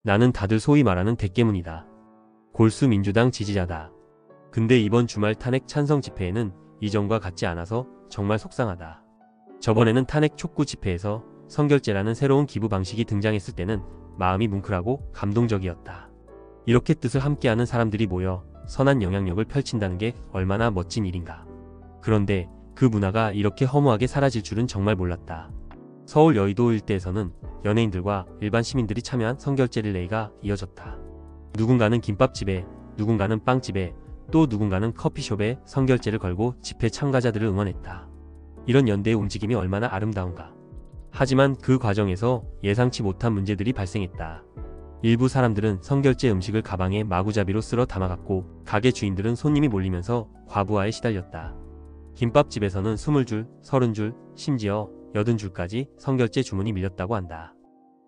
나는 다들 소위 말하는 대깨문이다. 골수 민주당 지지자다. 근데 이번 주말 탄핵 찬성 집회에는 이전과 같지 않아서 정말 속상하다. 저번에는 탄핵 촉구 집회에서 선결제라는 새로운 기부 방식이 등장했을 때는 마음이 뭉클하고 감동적이었다. 이렇게 뜻을 함께하는 사람들이 모여 선한 영향력을 펼친다는 게 얼마나 멋진 일인가. 그런데 그 문화가 이렇게 허무하게 사라질 줄은 정말 몰랐다. 서울 여의도 일대에서는 연예인들과 일반 시민들이 참여한 선결제 릴레이가 이어졌다. 누군가는 김밥집에, 누군가는 빵집에, 또 누군가는 커피숍에 선결제를 걸고 집회 참가자들을 응원했다. 이런 연대의 움직임이 얼마나 아름다운가. 하지만 그 과정에서 예상치 못한 문제들이 발생했다. 일부 사람들은 선결제 음식을 가방에 마구잡이로 쓸어 담아갔고, 가게 주인들은 손님이 몰리면서 과부하에 시달렸다. 김밥집에서는 20줄, 30줄, 심지어 80줄까지 선결제 주문이 밀렸다고 한다.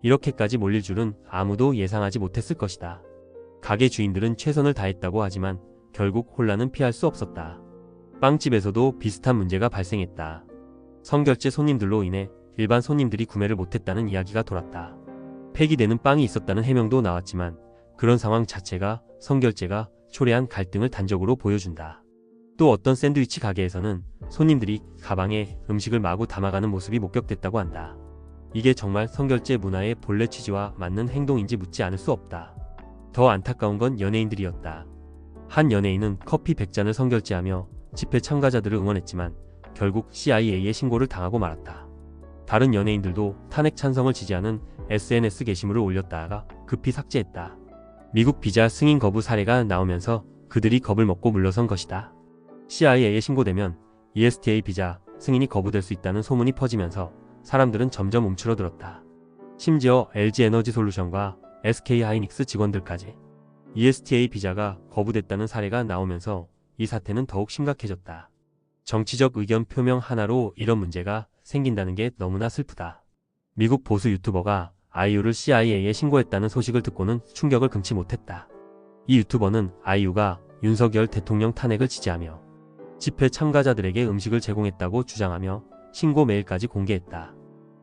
이렇게까지 몰릴 줄은 아무도 예상하지 못했을 것이다. 가게 주인들은 최선을 다했다고 하지만 결국 혼란은 피할 수 없었다. 빵집에서도 비슷한 문제가 발생했다. 선결제 손님들로 인해 일반 손님들이 구매를 못했다는 이야기가 돌았다. 폐기되는 빵이 있었다는 해명도 나왔지만 그런 상황 자체가 선결제가 초래한 갈등을 단적으로 보여준다. 또 어떤 샌드위치 가게에서는 손님들이 가방에 음식을 마구 담아가는 모습이 목격됐다고 한다. 이게 정말 선결제 문화의 본래 취지와 맞는 행동인지 묻지 않을 수 없다. 더 안타까운 건 연예인들이었다. 한 연예인은 커피 100잔을 선결제하며 집회 참가자들을 응원했지만 결국 CIA에 신고를 당하고 말았다. 다른 연예인들도 탄핵 찬성을 지지하는 SNS 게시물을 올렸다가 급히 삭제했다. 미국 비자 승인 거부 사례가 나오면서 그들이 겁을 먹고 물러선 것이다. CIA에 신고되면 ESTA 비자 승인이 거부될 수 있다는 소문이 퍼지면서 사람들은 점점 움츠러들었다. 심지어 LG에너지솔루션과 SK하이닉스 직원들까지 ESTA 비자가 거부됐다는 사례가 나오면서 이 사태는 더욱 심각해졌다. 정치적 의견 표명 하나로 이런 문제가 생긴다는 게 너무나 슬프다. 미국 보수 유튜버가 아이유를 CIA에 신고했다는 소식을 듣고는 충격을 금치 못했다. 이 유튜버는 아이유가 윤석열 대통령 탄핵을 지지하며 집회 참가자들에게 음식을 제공했다고 주장하며 신고 메일까지 공개했다.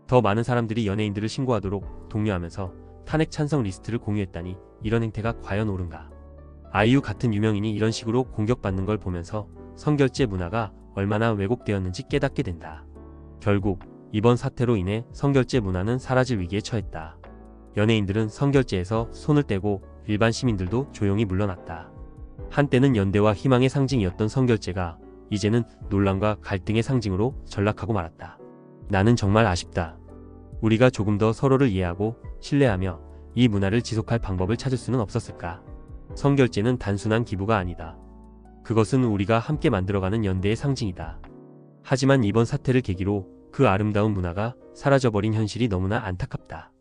더 많은 사람들이 연예인들을 신고하도록 독려하면서 탄핵 찬성 리스트를 공유했다니 이런 행태가 과연 옳은가. 아이유 같은 유명인이 이런 식으로 공격받는 걸 보면서 선결제 문화가 얼마나 왜곡되었는지 깨닫게 된다. 결국 이번 사태로 인해 선결제 문화는 사라질 위기에 처했다. 연예인들은 선결제에서 손을 떼고 일반 시민들도 조용히 물러났다. 한때는 연대와 희망의 상징이었던 선결제가 이제는 논란과 갈등의 상징으로 전락하고 말았다. 나는 정말 아쉽다. 우리가 조금 더 서로를 이해하고 신뢰하며 이 문화를 지속할 방법을 찾을 수는 없었을까? 선결제는 단순한 기부가 아니다. 그것은 우리가 함께 만들어가는 연대의 상징이다. 하지만 이번 사태를 계기로 그 아름다운 문화가 사라져버린 현실이 너무나 안타깝다.